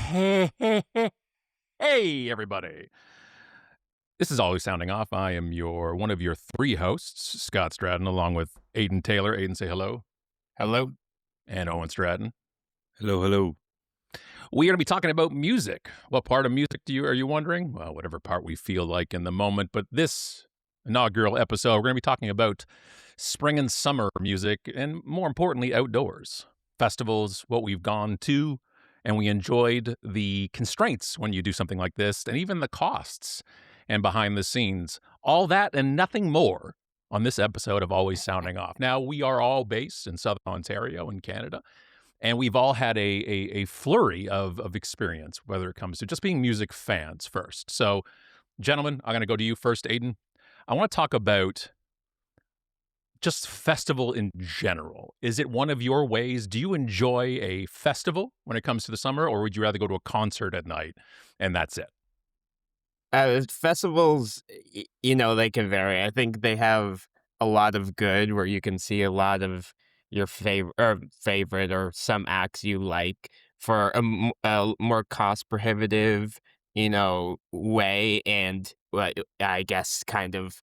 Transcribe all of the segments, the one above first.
Hey, everybody. This is Always Sounding Off. I am one of your three hosts, Scott Stratton, along with Aiden Taylor. Aiden, say hello. Hello. And Owen Stratton. Hello, hello. We are going to be talking about music. What part of music are you wondering? Well, whatever part we feel like in the moment. But this inaugural episode, we're going to be talking about spring and summer music, and more importantly, outdoors. Festivals, what we've gone to, and we enjoyed the constraints when you do something like this, and even the costs and behind the scenes. All that and nothing more on this episode of Always Sounding Off. Now, we are all based in Southern Ontario in Canada, and we've all had a flurry of experience, whether it comes to just being music fans first. So, gentlemen, I'm going to go to you first, Aiden. I want to talk about just festival in general. Is it one of your ways? Do you enjoy a festival when it comes to the summer, or would you rather go to a concert at night and that's it? Festivals, they can vary. I think they have a lot of good where you can see a lot of your favorite or some acts you like for a more cost prohibitive, way, and I guess kind of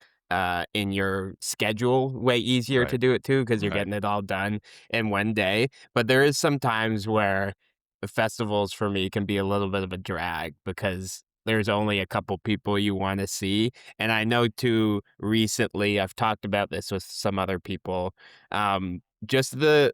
in your schedule way easier Right. to do it too because you're Right. getting it all done in one day. But there is some times where the festivals for me can be a little bit of a drag because there's only a couple people you want to see. And I know too, recently I've talked about this with some other people. Just the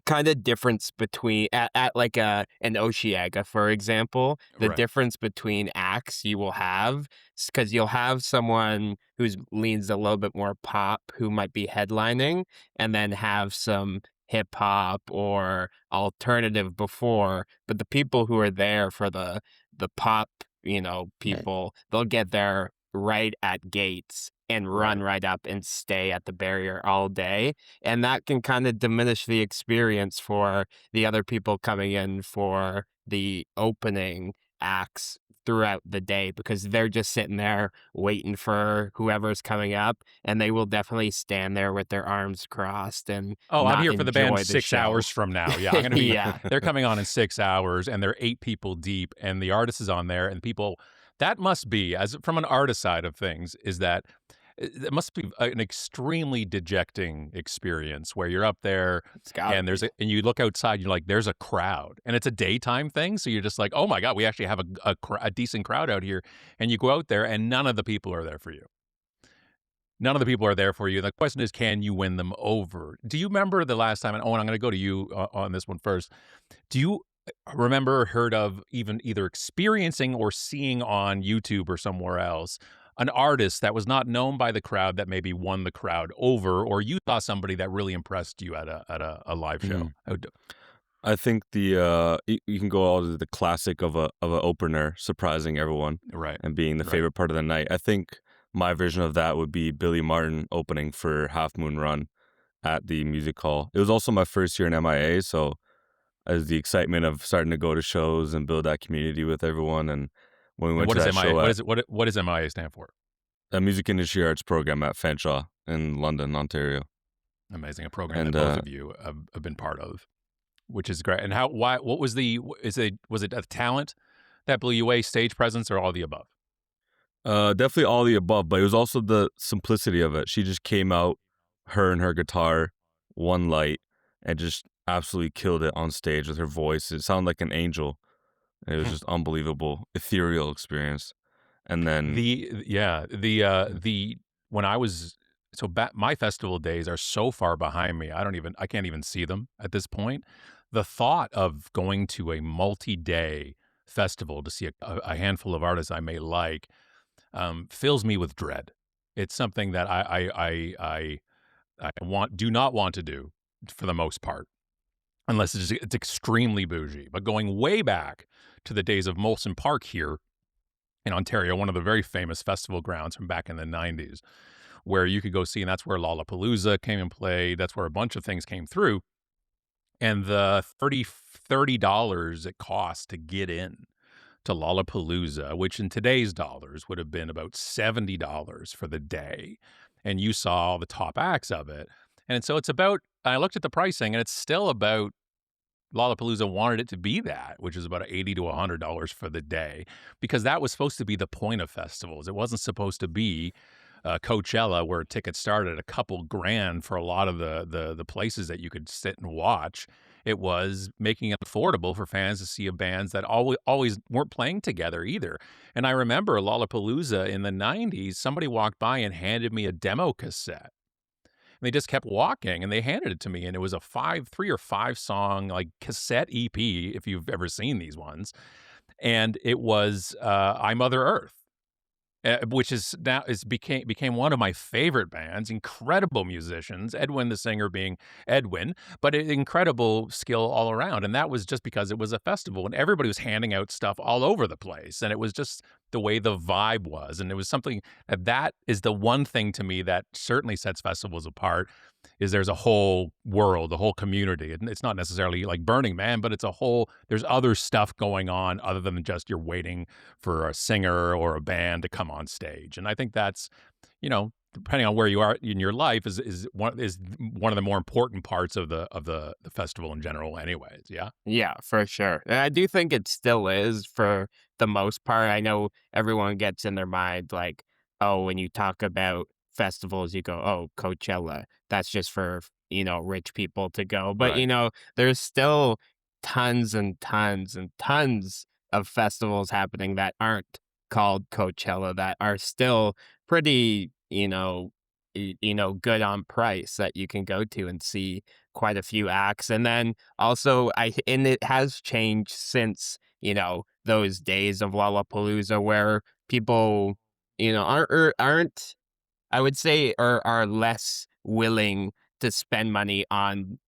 kind of difference between at like an Oceaga, for example, the Right. difference between acts you will have, because you'll have someone who's leans a little bit more pop who might be headlining, and then have some hip hop or alternative before. But the people who are there for the pop, people, they'll get there right at gates and run right up and stay at the barrier all day. And that can kind of diminish the experience for the other people coming in for the opening acts throughout the day because they're just sitting there waiting for whoever's coming up, and they will definitely stand there with their arms crossed and Oh, I'm not here for the band enjoy the 6 show. hours from now. Yeah, I'm going to be Yeah. they're coming on in 6 hours, and they're 8 people deep, and the artist is on there, and people that must be, as from an artist side of things, is that it must be an extremely dejecting experience where you're up there It's gotta and be. and you look outside, you're like, there's a crowd, and it's a daytime thing, so you're just like, oh my God, we actually have a decent crowd out here, and you go out there, and none of the people are there for you. None of the people are there for you. The question is, can you win them over? Do you remember the last time, and Owen, I'm going to go to you on this one first. Do you remember or heard of even either experiencing or seeing on YouTube or somewhere else an artist that was not known by the crowd that maybe won the crowd over, or you saw somebody that really impressed you at a live show? I think you can go all to the classic of a opener surprising everyone Right. and being the Right. favorite part of the night. I think my version of that would be Billy Martin opening for Half Moon Run at the music hall. It was also my first year in MIA, so as the excitement of starting to go to shows and build that community with everyone, and when we And went what to does that MIA? show at What does MIA stand for? a music industry arts program at Fanshawe in London, Ontario. Amazing, a program And that both of you have been part of, which is great. And what was was it a talent that blew you away, stage presence, or all the above? definitely all the above, but it was also the simplicity of it. She just came out, her and her guitar, one light, and just absolutely killed it on stage with her voice. It sounded like an angel. It was just unbelievable, ethereal experience. And then, The when I was my festival days are so far behind me. I can't even see them at this point. The thought of going to a multi-day festival to see a handful of artists I may like fills me with dread. It's something that I do not want to do for the most part, unless it's extremely bougie. But going way back to the days of Molson Park here in Ontario, one of the very famous festival grounds from back in the 90s, where you could go see, and that's where Lollapalooza came and played. That's where a bunch of things came through. And the $30 it costs to get in to Lollapalooza, which in today's dollars would have been about $70 for the day. And you saw all the top acts of it. And so I looked at the pricing, and it's still about Lollapalooza wanted it to be that, which is about $80 to $100 for the day, because that was supposed to be the point of festivals. It wasn't supposed to be Coachella, where tickets started at a couple grand for a lot of the places that you could sit and watch. It was making it affordable for fans to see a bands that always weren't playing together either. And I remember Lollapalooza in the '90s. Somebody walked by and handed me a demo cassette. And they just kept walking, and they handed it to me, and it was a 3 or 5 song like cassette EP, if you've ever seen these ones. And it was I Mother Earth, which is now is became one of my favorite bands. Incredible musicians, Edwin the singer being Edwin, but incredible skill all around. And that was just because it was a festival and everybody was handing out stuff all over the place, and it was just the way the vibe was. And it was something that is the one thing to me that certainly sets festivals apart. Is there's a whole world, a whole community. And it's not necessarily like Burning Man, but it's a whole, there's other stuff going on other than just you're waiting for a singer or a band to come on stage. And I think that's, depending on where you are in your life, is one of the more important parts of the festival in general, anyways. Yeah. Yeah, for sure. And I do think it still is for the most part. I know everyone gets in their mind like, oh, when you talk about festivals, you go, oh, Coachella. That's just for, rich people to go. But, Right. there's still tons and tons and tons of festivals happening that aren't called Coachella that are still pretty, good on price that you can go to and see quite a few acts. And then also, and it has changed since, those days of Lollapalooza where people, aren't, I would say, are less willing to spend money on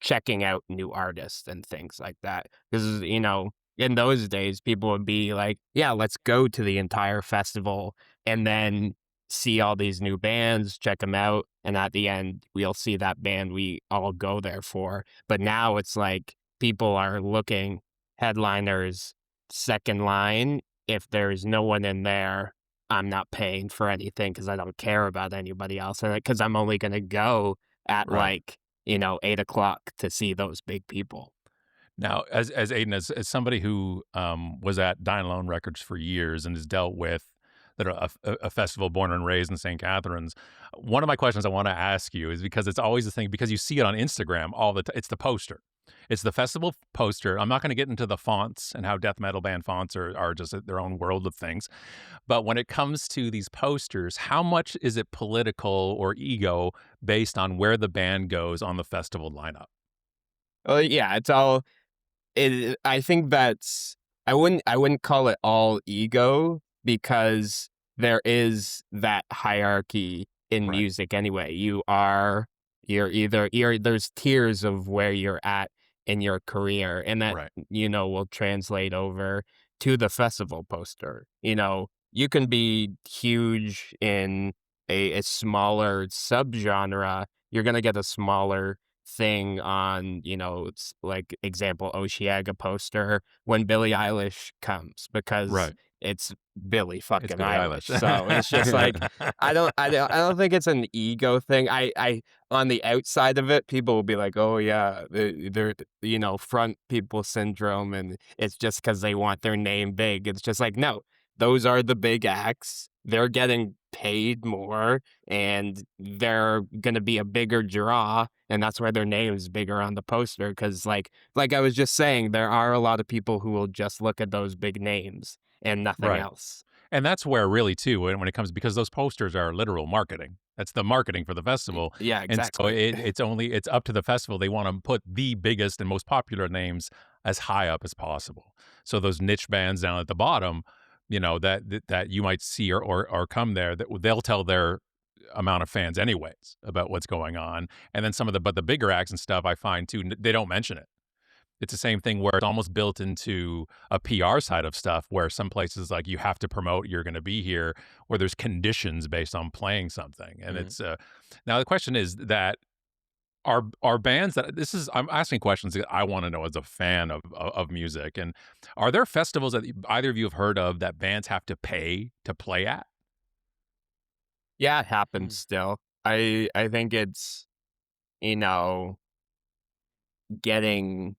checking out new artists and things like that. Because, in those days, people would be like, yeah, let's go to the entire festival and then see all these new bands, check them out. And at the end, we'll see that band we all go there for. But now it's like people are looking headliners second line. If there's no one in there, I'm not paying for anything because I don't care about anybody else in it because I'm only going to go at Right. 8 o'clock to see those big people. Now, as Aiden, as somebody who was at Dine Alone Records for years and has dealt with a festival born and raised in St. Catharines, one of my questions I want to ask you is because it's always the thing, because you see it on Instagram all the time. It's the poster. It's the festival poster. I'm not going to get into the fonts and how death metal band fonts are just their own world of things. But when it comes to these posters, how much is it political or ego based on where the band goes on the festival lineup? Well, yeah, it's all I think that's I wouldn't call it all ego because there is that hierarchy in Right. music anyway. You're there's tiers of where you're at in your career and that Right. will translate over to the festival poster. You can be huge in a smaller subgenre. You're going to get a smaller thing on, it's like example Oceaga poster when Billie Eilish comes because Right. it's Billie It's fucking Billie Eilish. Eilish. So it's just like I don't think it's an ego thing. I on the outside of it, people will be like, oh yeah, they're front people syndrome, and it's just because they want their name big. It's just like no, those are the big acts. They're getting paid more and they're gonna be a bigger draw, and that's why their name is bigger on the poster. Because like I was just saying, there are a lot of people who will just look at those big names and nothing Right. else. And that's where really too, when it comes, because those posters are literal marketing. That's the marketing for the festival. Yeah, And so exactly. it's up to the festival. They want to put the biggest and most popular names as high up as possible. So those niche bands down at the bottom, that you might see or come there, that they'll tell their amount of fans anyways about what's going on. And then but the bigger acts and stuff, I find too, they don't mention it. It's the same thing where it's almost built into a PR side of stuff, where some places like you have to promote you're going to be here, where there's conditions based on playing something. And Mhm. it's now the question is that are bands that I'm asking questions that I want to know as a fan of music. And are there festivals that either of you have heard of that bands have to pay to play at? Yeah, it happens Mm. still. I think it's, you know, getting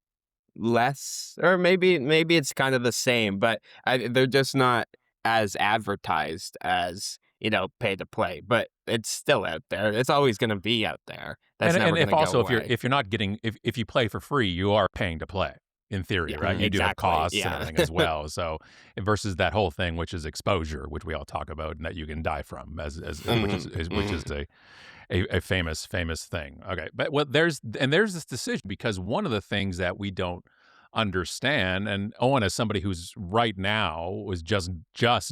less, or maybe it's kind of the same, but they're just not as advertised as, pay to play. But it's still out there. It's always going to be out there. That's And never going if to go also away. if you're not getting if you play for free, you are paying to play in theory, Yeah, right? You do have exactly. costs and Yeah. everything as well. So versus that whole thing, which is exposure, which we all talk about and that you can die from, as which is a famous thing. Okay, but there's this decision because one of the things that we don't understand, and Owen, as somebody who's right now was just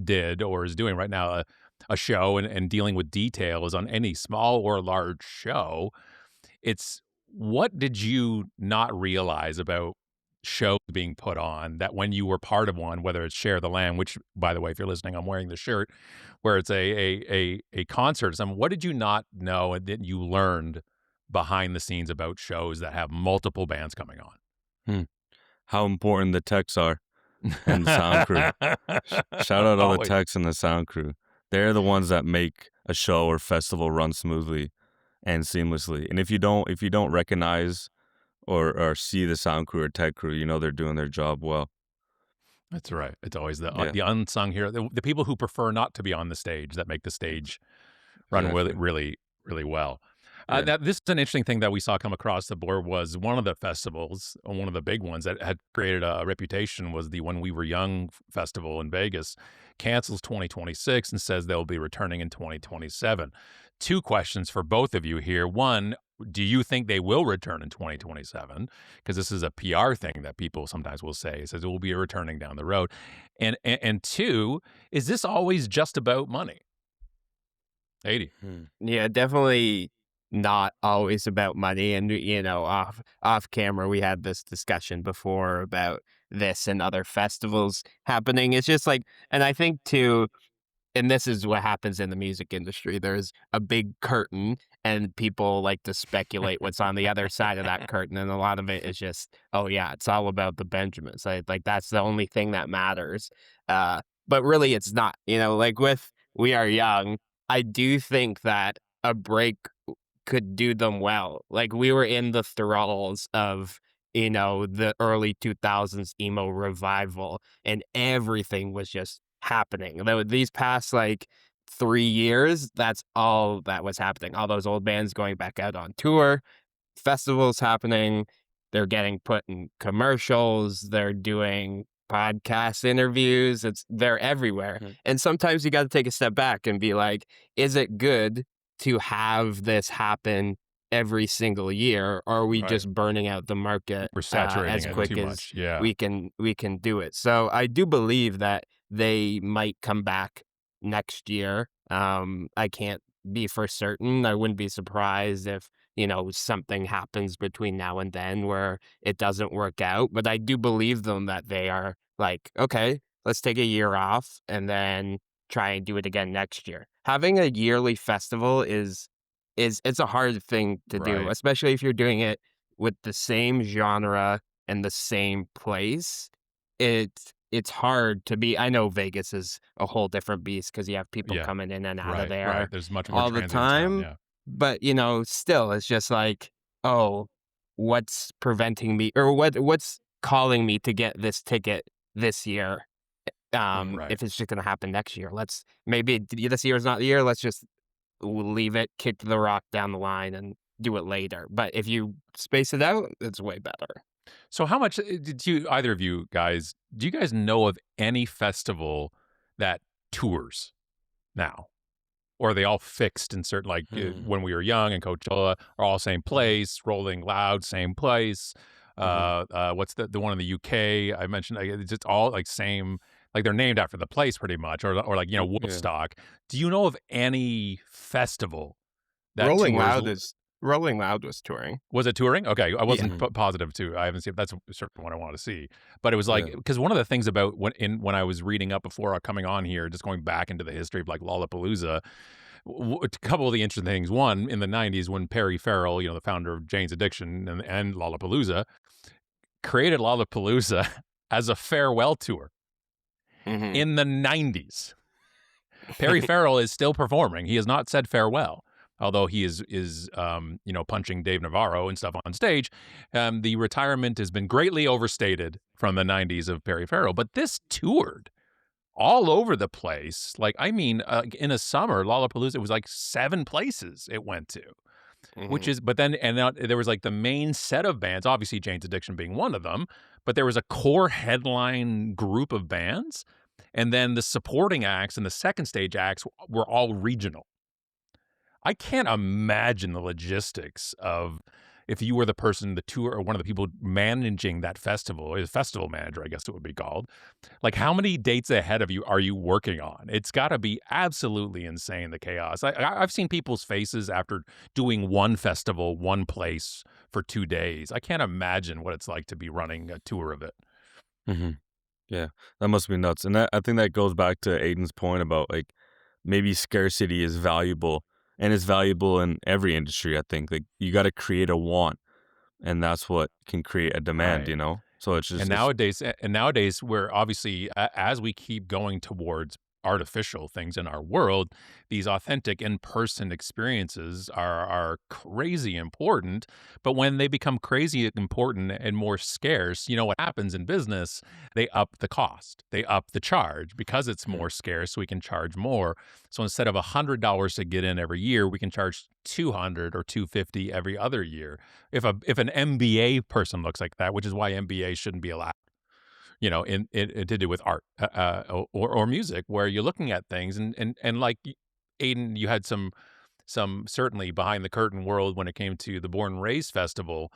did or is doing right now a show and dealing with details on any small or large show, it's what did you not realize about shows being put on that when you were part of one, whether it's Share the Land, which by the way, if you're listening, I'm wearing the shirt, where it's a concert or something, what did you not know and that you learned behind the scenes about shows that have multiple bands coming Hmm. How important the techs are and the sound crew. Shout out all the Always. techs and the sound crew. They're the ones that make a show or festival run smoothly and seamlessly. And if you don't recognize or see the sound crew or tech crew, you know they're doing their job well. That's right. It's always Yeah, the unsung hero, the people who prefer not to be on the stage that make the stage run with it exactly. really, really well. Yeah. Now, this is an interesting thing that we saw come across the board was one of the festivals, one of the big ones that had created a reputation was the When We Were Young festival in Vegas, cancels 2026 and says they'll be returning in 2027. Two questions for both of you here. One, do you think they will return in 2027? Because this is a PR thing that people sometimes will say. It says it will be returning down the road. And two, is this always just about money? 80. Yeah, definitely not always about money. And off camera, we had this discussion before about this and other festivals happening. It's just like, and I think too, and this is what happens in the music industry. There's a big curtain, and people like to speculate what's on the other side of that curtain. And a lot of it is just, oh yeah, it's all about the Benjamins. Like that's the only thing that matters. But really, it's not. Like with We Are Young, I do think that a break could do them well. Like we were in the thralls of the early 2000s emo revival, and everything was just happening. These past like 3 years, that's all that was happening. All those old bands going back out on tour, festivals happening, they're getting put in commercials, they're doing podcast interviews, they're everywhere. Mhm. And sometimes you got to take a step back and be like, is it good to have this happen every single year, or are we Right. just burning out the market We're saturating as it quick too as much. Yeah. we can do it? So I do believe that they might come back next year. I can't be for certain. I wouldn't be surprised if something happens between now and then where it doesn't work out. But I do believe them that they are like, okay, let's take a year off and then try and do it again next year. Having a yearly festival is it's a hard thing to do, Right. especially if you're doing it with the same genre and the same place. It's hard to be. I know Vegas is a whole different beast because you have people Yeah. coming in and out of Right. there Right. There's much more all the transients now. time. Yeah. But still, it's just like, oh, what's preventing me, or what's calling me to get this ticket this year? Right. If it's just gonna happen next year, maybe this year is not the year. Let's just leave it, kick the rock down the line, and do it later. But if you space it out, it's way better. So how much did either of you guys, do you guys know of any festival that tours now? Or are they all fixed in certain, like When We Were Young and Coachella are all same place, Rolling Loud, same place. What's the one in the UK I mentioned? Like, it's just all like same, like they're named after the place pretty much, or like Yeah. Woodstock. Do you know of any festival that Rolling tours? Loud was touring. Was it touring? Okay, I wasn't Yeah. positive too. I haven't seen. That's certainly what I want to see. But it was like Yeah. because one of the things about when I was reading up before coming on here, just going back into the history of like Lollapalooza, a couple of the interesting things. One, in the '90s, when Perry Farrell, the founder of Jane's Addiction and Lollapalooza, created Lollapalooza as a farewell tour Mhm. in the '90s. Perry Farrell is still performing. He has not said farewell. although he is punching Dave Navarro and stuff on stage. The retirement has been greatly overstated from the 90s of Perry Farrell. But this toured all over the place. Like, I mean, in a summer, Lollapalooza, it was like 7 places it went to. Which Mhm. is, but then, and now there was like the main set of bands, obviously Jane's Addiction being one of them, but there was a core headline group of bands. And then the supporting acts and the second stage acts were all regional. I can't imagine the logistics of if you were the person, the tour, or one of the people managing that festival, or the festival manager, I guess it would be called. Like, how many dates ahead of you are you working on? It's got to be absolutely insane, the chaos. I've seen people's faces after doing one festival, one place for 2 days. I can't imagine what it's like to be running a tour of it. Hmm. Yeah, that must be nuts. And I think that goes back to Aiden's point about like maybe scarcity is valuable and it's valuable in every industry. I think like you got to create a want, and that's what can create a demand. Right. So it's And just it's nowadays, we're obviously, as we keep going towards artificial things in our world, these authentic in-person experiences are crazy important. But when they become crazy important and more scarce, you know what happens in business? They up the cost, they up the charge because it's Mhm. more scarce. So we can charge more. So instead of $100 to get in every year, we can charge 200 or 250 every other year. If an MBA person looks like that, which is why MBA shouldn't be allowed, in to do with art, or music, where you're looking at things and like Aiden, you had some certainly behind the curtain world when it came to the Born and Raised Festival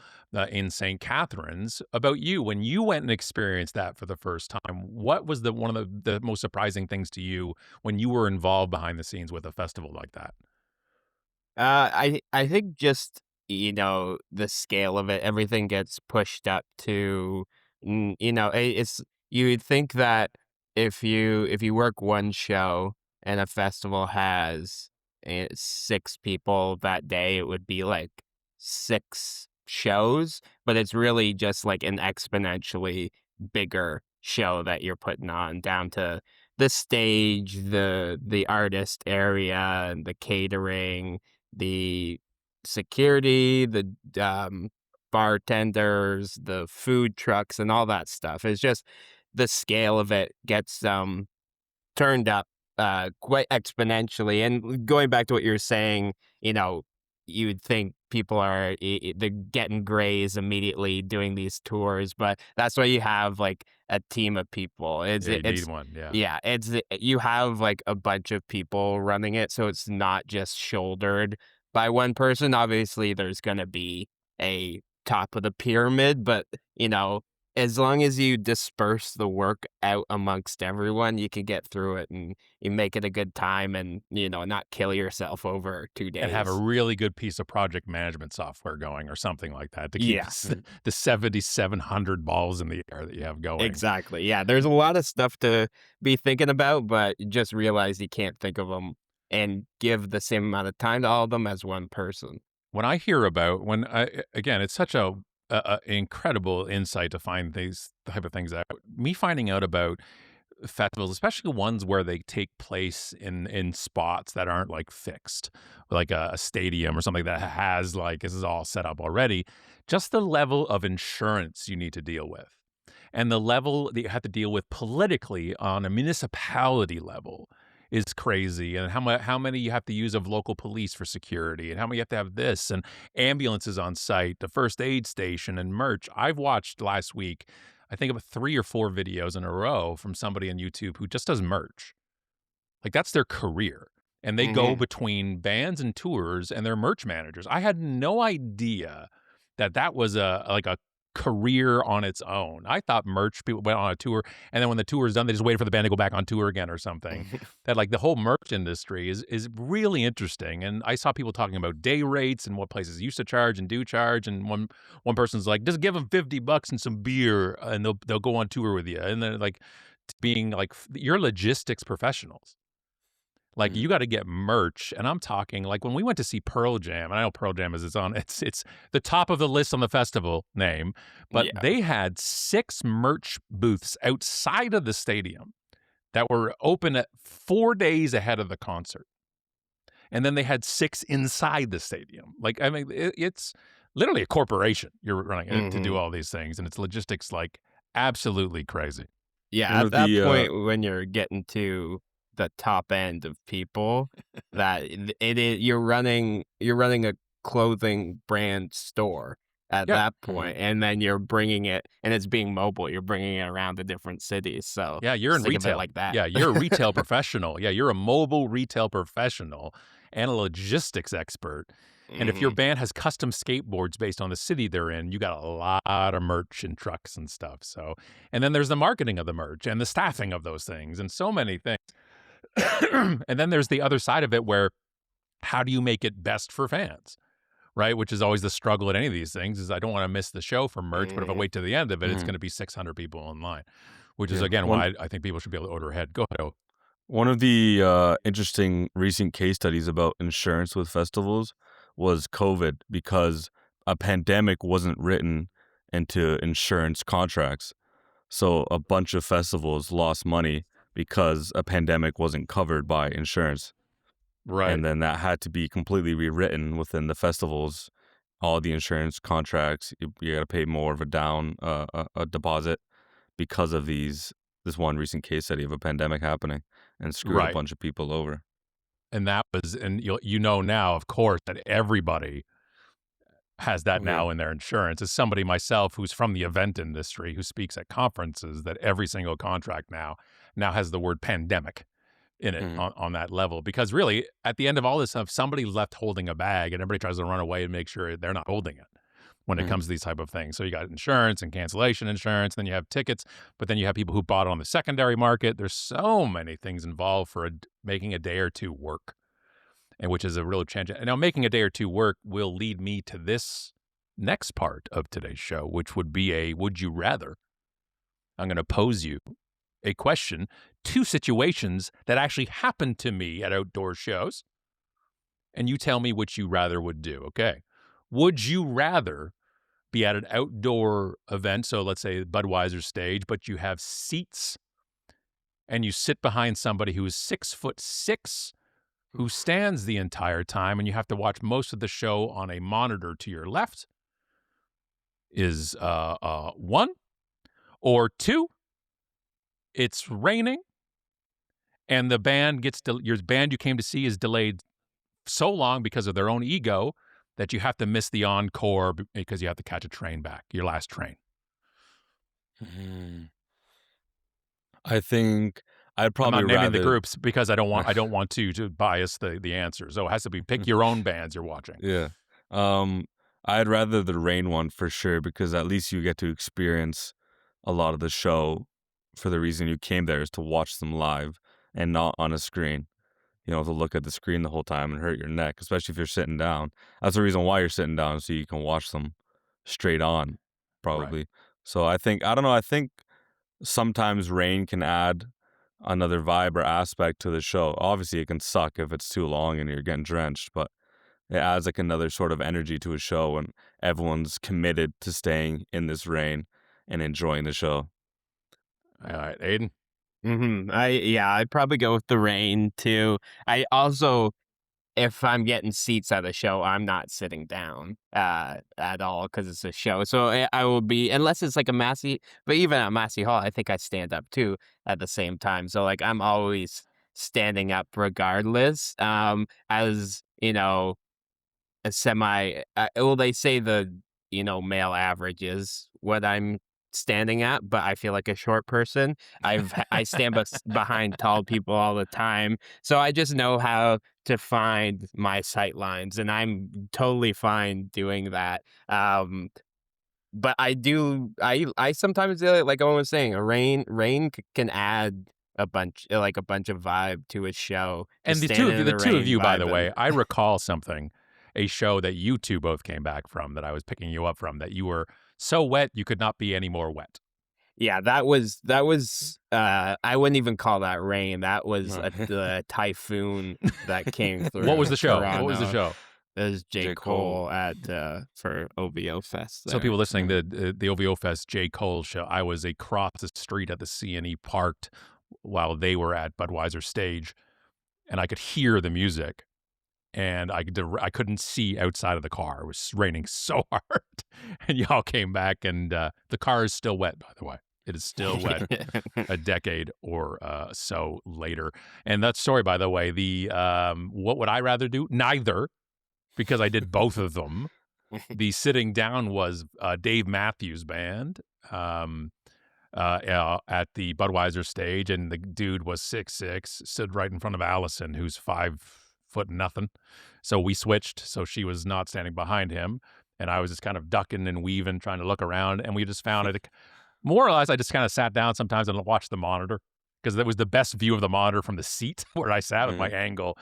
in St. Catharines. About you, when you went and experienced that for the first time, what was one of the most surprising things to you when you were involved behind the scenes with a festival like that? I think just, the scale of it, everything gets pushed up to, it's you would think that if you work one show and a festival has 6 people that day, it would be like 6 shows, but it's really just like an exponentially bigger show that you're putting on down to the stage, the artist area, and the catering, the security, the bartenders, the food trucks, and all that stuff. It's just the scale of it gets turned up quite exponentially. And going back to what you're saying, you would think people are they're getting grays immediately doing these tours, but that's why you have like a team of people. Yeah, you need one. Yeah. Yeah, you have like a bunch of people running it, so it's not just shouldered by one person. Obviously, there's gonna be a top of the pyramid, but you know, as long as you disperse the work out amongst everyone, you can get through it and you make it a good time and, not kill yourself over 2 And have a days. really good piece of project management software going or something like that to keep Yeah, the 7,700 balls in the air that you have going. exactly. Yeah, there's a lot of stuff to be thinking about, but just realize you can't think of them and give the same amount of time to all of them as one person. When I hear about when I again, it's such a incredible insight to find these type of things out. Me finding out about festivals, especially ones where they take place in spots that aren't like fixed, like a stadium or something that has like this is all set up already. Just the level of insurance you need to deal with, and the level that you have to deal with politically on a municipality level is crazy. And how many you have to use of local police for security, and how many you have to have this and ambulances on site, the first aid station, and merch. I've watched last week, I think about 3 or 4 videos in a row from somebody on YouTube who just does merch. Like, that's their career. And they go Hmm. between bands and tours, and they're merch managers. I had no idea that that was a career on its own. I thought merch people went on a tour, and then when the tour is done, they just waited for the band to go back on tour again or something. That, like, the whole merch industry is really interesting. And I saw people talking about day rates and what places used to charge and do charge. And one person's like, just give them $50 and some beer, and they'll go on tour with you. And then like being like you're logistics professionals. Like, you gotta get merch, and I'm talking, like, when we went to see Pearl Jam, and I know Pearl Jam is it's the top of the list on the festival name, but Yeah. they had 6 merch booths outside of the stadium that were open at 4 days ahead of the concert. And then they had 6 inside the stadium. Like, I mean, it's literally a corporation you're running it to do all these things, and it's logistics like absolutely crazy. Yeah, One at of that the point when you're getting to the top end of people, that it is you're running a clothing brand store at Yeah. that point, and then you're bringing it, and it's being mobile. You're bringing it around to different cities. So Yeah, you're in just think of it retail. like that. Yeah, you're a retail professional. Yeah, you're a mobile retail professional and a logistics expert. And if your Mhm. band has custom skateboards based on the city they're in, you got a lot of merch and trucks and stuff. So, and then there's the marketing of the merch and the staffing of those things and so many things. And then there's the other side of it where how do you make it best for fans? Right, which is always the struggle at any of these things is I don't want to miss the show for merch, but if I Mhm. wait to the end of it, it's Mhm. going to be 600 people online, which is yeah again one why I think people should be able to order ahead. Go ahead. Oh, one of the interesting recent case studies about insurance with festivals was COVID because a pandemic wasn't written into insurance contracts. So a bunch of festivals lost money because a pandemic wasn't covered by insurance. right, And then that had to be completely rewritten within the festivals. All the insurance contracts, you got to pay more of a down a deposit because of this one recent case study of a pandemic happening and screwed a right, bunch of people over. and that was, and you know now, of course, that everybody has that Oh yeah. now in their insurance. As somebody myself who's from the event industry who speaks at conferences, that every single contract now has the word pandemic in it hmm on that level. Because really, at the end of all this stuff, somebody's left holding a bag and everybody tries to run away and make sure they're not holding it when it hmm comes to these type of things. So you got insurance and cancellation insurance, then you have tickets, but then you have people who bought it on the secondary market. There's so many things involved for making a day or two work, and which is a real change. And now making a day or two work will lead me to this next part of today's show, which would be a would you rather. I'm going to pose you a question, 2 situations that actually happened to me at outdoor shows, and you tell me which you rather would do, okay? Would you rather be at an outdoor event, so let's say Budweiser stage, but you have seats and you sit behind somebody who is 6'6", who stands the entire time, and you have to watch most of the show on a monitor to your left, is 1, or 2, it's raining and the band your band you came to see is delayed so long because of their own ego that you have to miss the encore because you have to catch a train back, your last train. hmm I think I'd I'm probably not naming the rather. groups because I don't want to bias the answer. So it has to be pick your own bands you're watching. Yeah. Um, I'd rather the rain one for sure because at least you get to experience a lot of the show for the reason you came there is to watch them live and not on a screen. You know, to look at the screen the whole time and hurt your neck, especially if you're sitting down. That's the reason why you're sitting down, so you can watch them straight on, Right. probably. So I don't know, I think sometimes rain can add another vibe or aspect to the show. Obviously, it can suck if it's too long and you're getting drenched, but it adds like another sort of energy to a show when everyone's committed to staying in this rain and enjoying the show. All right, Aiden. I'd probably go with the rain too. I also, if I'm getting seats at a show, I'm not sitting down at all because it's a show. So I will be, unless it's like a Massey, but even at Massey Hall, I think I stand up too at the same time. So like I'm always standing up regardless. As you know, a semi, well, they say the male average is what I'm standing at, but I feel like a short person. I stand behind tall people all the time, so I just know how to find my sight lines, and I'm totally fine doing that. But I sometimes like I was saying, a rain can add a bunch of vibe to a show. And Just the two of standing you, in the the two of rain you, by the vibing. way, I recall something, a show that you two both came back from that I was picking you up from, that you were so wet you could not be any more wet. Yeah, that was I wouldn't even call that rain. That was No. the typhoon that came What was through the show? What was the Toronto. show? It was J. J. Cole. Cole at for OVO Fest So people there. listening, Mhm. the OVO Fest J. Cole show, I was across the street at the CNE parked while they were at Budweiser stage, and I could hear the music. and I couldn't see outside of the car. It was raining so hard, and y'all came back, and the car is still wet. By the way, it is still wet a decade or so later. And that story, by the way, the what would I rather do? Neither, because I did both of them. The sitting down was Dave Matthews Band at the Budweiser stage, and the dude was 6'6", stood right in front of Allison, who's 5'0" nothing. So we switched, so she was not standing behind him, and I was just kind of ducking and weaving, trying to look around, and we just found it. More or less, I just kind of sat down sometimes and watched the monitor, because that was the best view of the monitor from the seat where I sat with my angle.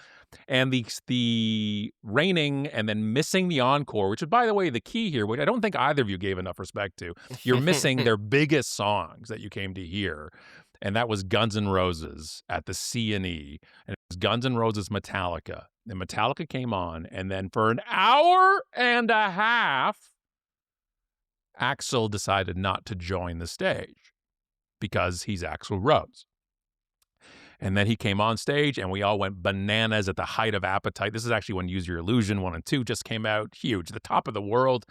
And the raining and then missing the encore, which is, by the way, the key here, which I don't think either of you gave enough respect to. You're missing their biggest songs that you came to hear. And that was Guns N' Roses at the C&E. And it was Guns N' Roses Metallica. And Metallica came on. And then for an hour and a half, Axl decided not to join the stage because he's Axl Rose. And then he came on stage, and we all went bananas at the height of Appetite. This is actually when Use Your Illusion 1 and 2 just came out. Huge, the top of the world.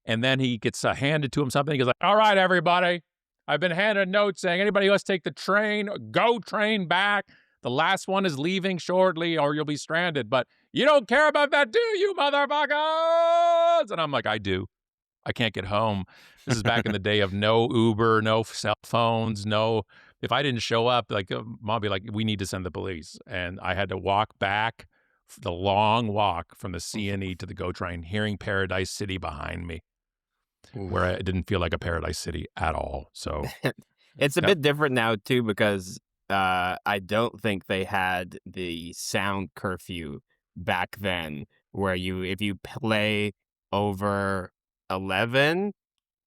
And then he gets handed to him something. He goes like, all right, everybody, I've been handed a note saying anybody who has to take the train, go train back. The last one is leaving shortly or you'll be stranded. But you don't care about that, do you, motherfuckers? And I'm like, I do. I can't get home. This is back in the day of no Uber, no cell phones, no... If I didn't show up, like, Mom would be like, we need to send the police. And I had to walk back the long walk from the C&E to the GO train, hearing Paradise City behind me, where it didn't feel like a Paradise City at all. So it's a bit different now, too, because I don't think they had the sound curfew back then, where if you play over 11...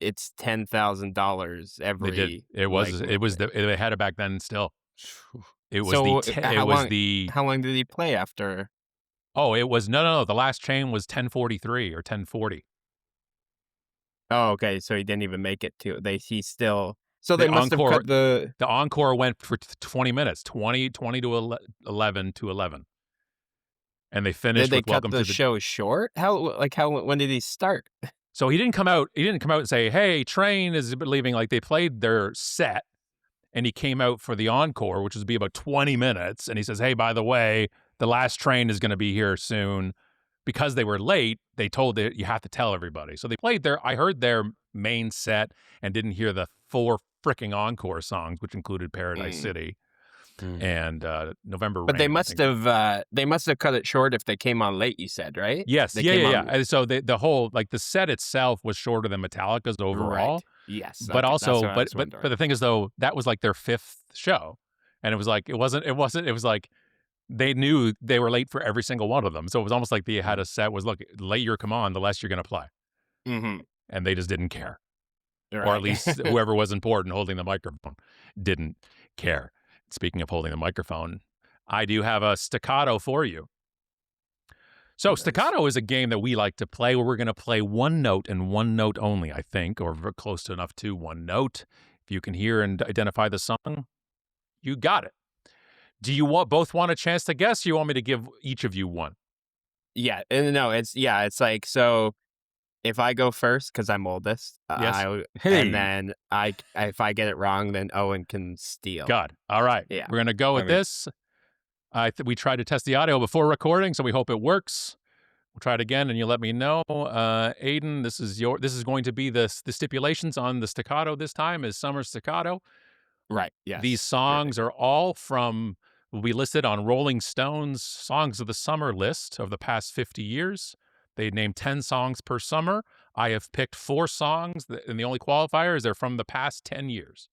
it's $10,000 every. They did. They had it back then. Still, it was How long did he play after? Oh, it was no. The last train was 10:43 or 10:40. Oh, okay. So he didn't even make it to. He still. So they must have cut the encore went for 20 minutes, 20 to 11 to 11, and they finished. Did they with cut Welcome the to the show short? When did he start? So he didn't come out. He didn't come out and say, "Hey, train is leaving." Like, they played their set, and he came out for the encore, which would be about 20 minutes. And he says, "Hey, by the way, the last train is going to be here soon." Because they were late, they told that you have to tell everybody. So they played I heard their main set and didn't hear the 4 freaking encore songs, which included Paradise City and November Rain. But they must have cut it short if they came on late, you said, right? Yes. Yeah. And so the whole, like, the set itself was shorter than Metallica's overall. Right. Yes. But okay, also, but the thing is, though, that was like their 5th show. And it was like, it was like they knew they were late for every single one of them. So it was almost like they had a set was, look, the later you come on, the less you're going to play. Mm-hmm. And they just didn't care. Right. Or at least whoever was important holding the microphone didn't care. Speaking of holding the microphone, I do have a Staccato for you. So nice. Staccato is a game that we like to play where we're going to play one note and one note only, I think, or close to enough to one note. If you can hear and identify the song, you got it. Do you both want a chance to guess, or you want me to give each of you one? Yeah, no, it's like, so if I go first, because I'm oldest, yes. And then if I get it wrong, then Owen can steal. God. All right. Yeah. We're going to go with this. We tried to test the audio before recording, so we hope it works. We'll try it again, and you let me know. Aiden, this is going to be the stipulations on the Staccato this time is Summer Staccato. Right, yes. These songs are all will be listed on Rolling Stone's Songs of the Summer list of the past 50 years. They named 10 songs per summer. I have picked 4 songs, and the only qualifier is they're from the past 10 years.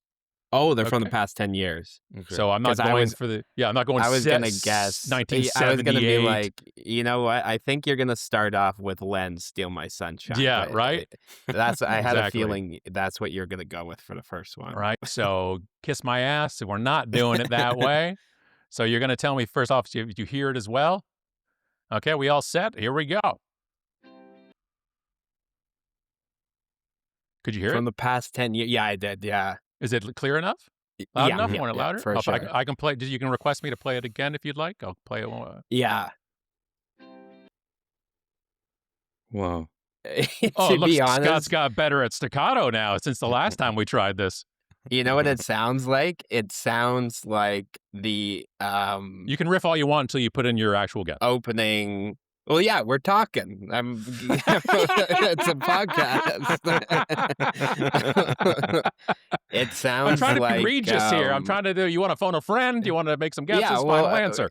Oh, they're from the past 10 years. Okay. So I'm not going I'm not going. I was going to guess 1978. I was going to be like, you know what? I think you're going to start off with Len, Steal My Sunshine. Yeah, right. I had a feeling that's what you're going to go with for the first one. Right. So Kiss My Ass. We're not doing it that way. So you're going to tell me first off, if you hear it as well. Okay, we all set? Here we go. Could you hear it? From the past 10 years. Yeah, I did. Yeah. Is it clear enough? Loud enough? You want it louder? For sure. I can play. You can request me to play it again if you'd like. I'll play it. Yeah. Wow. Oh, To look, be Scott's honest, got better at staccato now since the last time we tried this. you know what it sounds like? It sounds like the You can riff all you want until you put in your actual guess. opening. Well, yeah, we're talking. It's a podcast. It I'm sounds trying to be like regis here. I'm trying to do. You want to phone a friend? You want to make some guesses? yeah. Well, Final answer.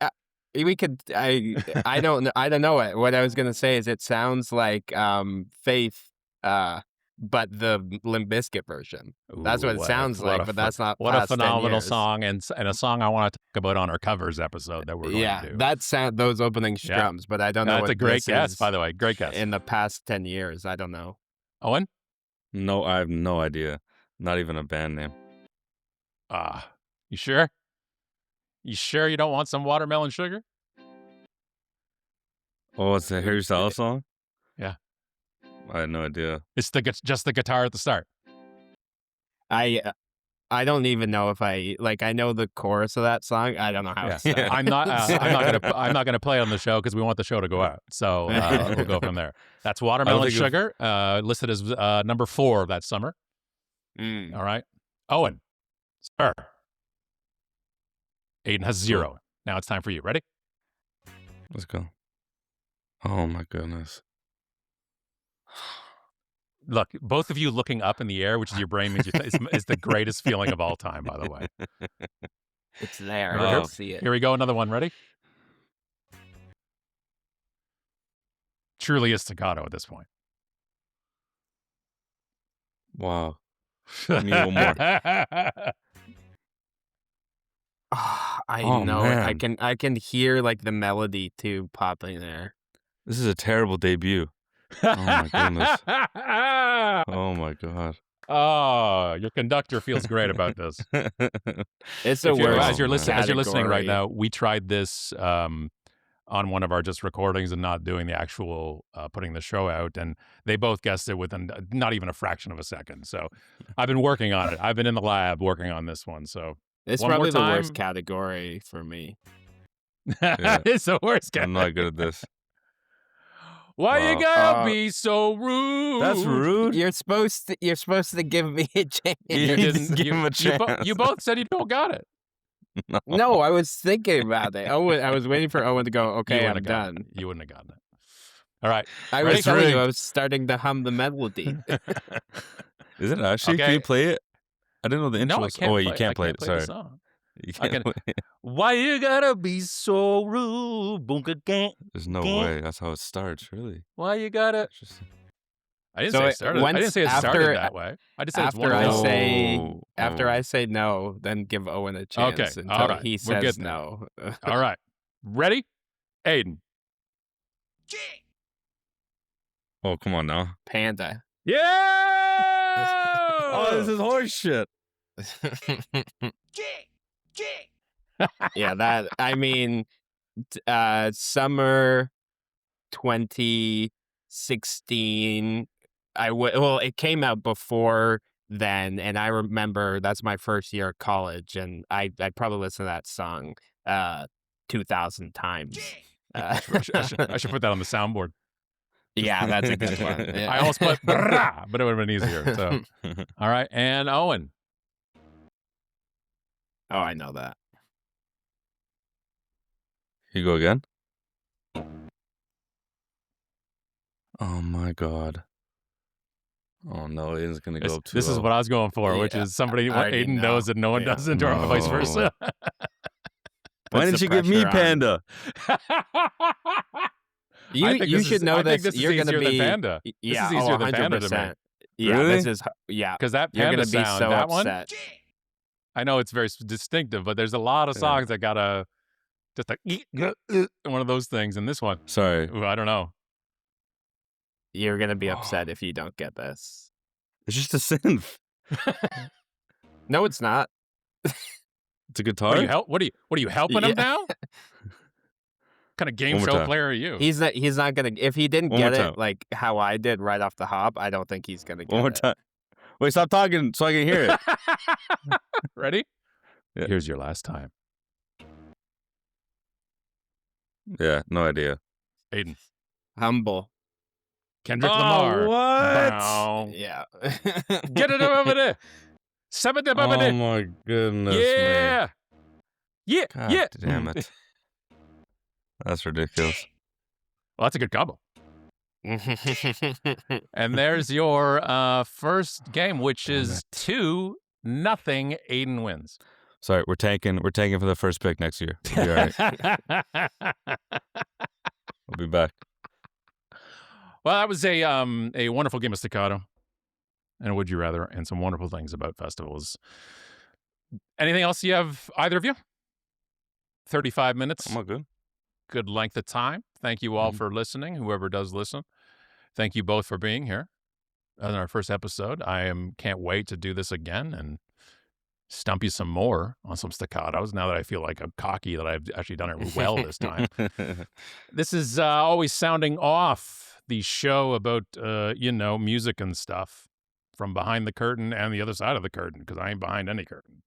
we could. I don't know it. What I was gonna say is it sounds like Faith, but the Limp Bizkit version. That's what it sounds like, but that's not. What a past 10 phenomenal years. song and a song I want to talk about on our covers episode that we're going to do. That sound those opening strums, but I don't know. That's what a great this guess, is by the way. Great guess. in the past 10 years, I don't know. Owen? No, I have no idea. Not even a band name. You sure? You sure you don't want some watermelon sugar? Oh, it's a Harry Styles song? Yeah. I had no idea. It's just the guitar at the start. I don't even know if I know the chorus of that song. I don't know how. Yeah. I'm not gonna play it on the show because we want the show to go out. So we'll go from there. That's watermelon sugar, listed as number 4 of that summer. All right, Owen, sir. Aiden has 0. Now it's time for you. Ready? Let's go. Oh my goodness. Look, both of you looking up in the air, which is your brain means is the greatest feeling of all time, by the way. It's there. Oh. I don't see it. Here we go. Another one. Ready? Truly is staccato at this point. Wow. I need one more. I Oh, know it. man. I can hear like the melody too popping there. This is a terrible debut. Oh my goodness. Oh my god. Oh, your conductor feels great about this. It's the worst. As you're listening right category. now, we tried this on one of our just recordings and not doing the actual putting the show out, and they both guessed it within not even a fraction of a second. So I've been working on it. I've been in the lab working on this one. So It's one more probably the worst time. category for me. Yeah. It's the worst. I'm not good at this. Why Wow. you gotta be so rude? That's rude. You're supposed to give me a chance. You didn't give him a chance. You both said you don't got it. No, I was thinking about it. Owen, I was waiting for Owen to go, okay, I'm done. You wouldn't have gotten it. All right. I Ready? was telling you, I was starting to hum the melody. Is it actually? Okay. Can you play it? I didn't know the intro. No, I can't. Oh, wait, you I can't play it. the Sorry. song. You I can't can- play it. Why you gotta be so rude? Boonka gang. There's no way. That's how it starts, really. Why you gotta? Interesting. I didn't So say it started. I didn't say it started after- that way. I just said it's After one I of those. say after Oh. I say no, then give Owen a chance Okay, until all right. he We're says getting no. All right. Ready? Aiden. Oh, come on now. Panda. Yeah. Oh, this is horse shit. Yeah, that I mean summer 2016 well, it came out before then, and I remember that's my first year of college, and I probably listened to that song 2,000 times. I should put that on the soundboard. Yeah, that's a good one. Yeah. I almost put brah, but it would have been easier. So, all right. And Owen. Oh, I know that. You go again? Oh my god. Oh no, Aiden's gonna go up too This is low. what I was going for, which Yeah, is somebody I already Aiden know. knows and no one Yeah. doesn't, or vice versa. Why Puts didn't the you give me pressure on. Panda? You should know I think this. this is You're gonna easier be than Panda. Yeah, this is easier than Panda to me. 100%. Yeah, Really? this is yeah. Because that You're Panda gonna be sound, so that one, upset. I know it's very distinctive, but there's a lot of Yeah. songs that got a just like one of those things. And this one, Sorry. ooh, I don't know. You're gonna be upset if you don't get this. It's just a synth. No, it's not. It's a guitar? What are you helping him Yeah. now? What kind of game One more show time. player are you? He's not gonna. If he didn't One more get time. it like how I did right off the hop, I don't think he's gonna get One more it. time. Wait, stop talking so I can hear it. Ready? Yeah. Here's your last time. Yeah, no idea. Aiden. Humble. Kendrick Oh, Lamar. what? Bow. Yeah. Get it over there. Oh my goodness, me. Yeah. Yeah. God Yeah. damn it. That's ridiculous. Well, that's a good combo. And there's your first game, which Damn is 2-0. Aiden wins. Sorry, we're tanking for the first pick next year. We'll be all right. We'll be back. Well, that was a wonderful game of Staccato and Would You Rather, and some wonderful things about festivals. Anything else you have, either of you? 35 minutes. I'm all good. Good length of time. Thank you all for listening, whoever does listen. Thank you both for being here on our first episode. Can't wait to do this again and stump you some more on some staccatos now that I feel like I'm cocky that I've actually done it well this time. This is always sounding off, the show about, music and stuff from behind the curtain and the other side of the curtain, because I ain't behind any curtain.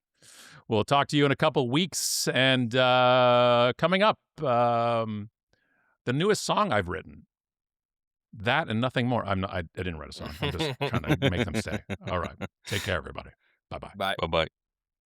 We'll talk to you in a couple weeks, and coming up, the newest song I've written. That and nothing more. I didn't write a song. I'm just trying to make them stay. All right. Take care, everybody. Bye-bye. Bye. Bye-bye.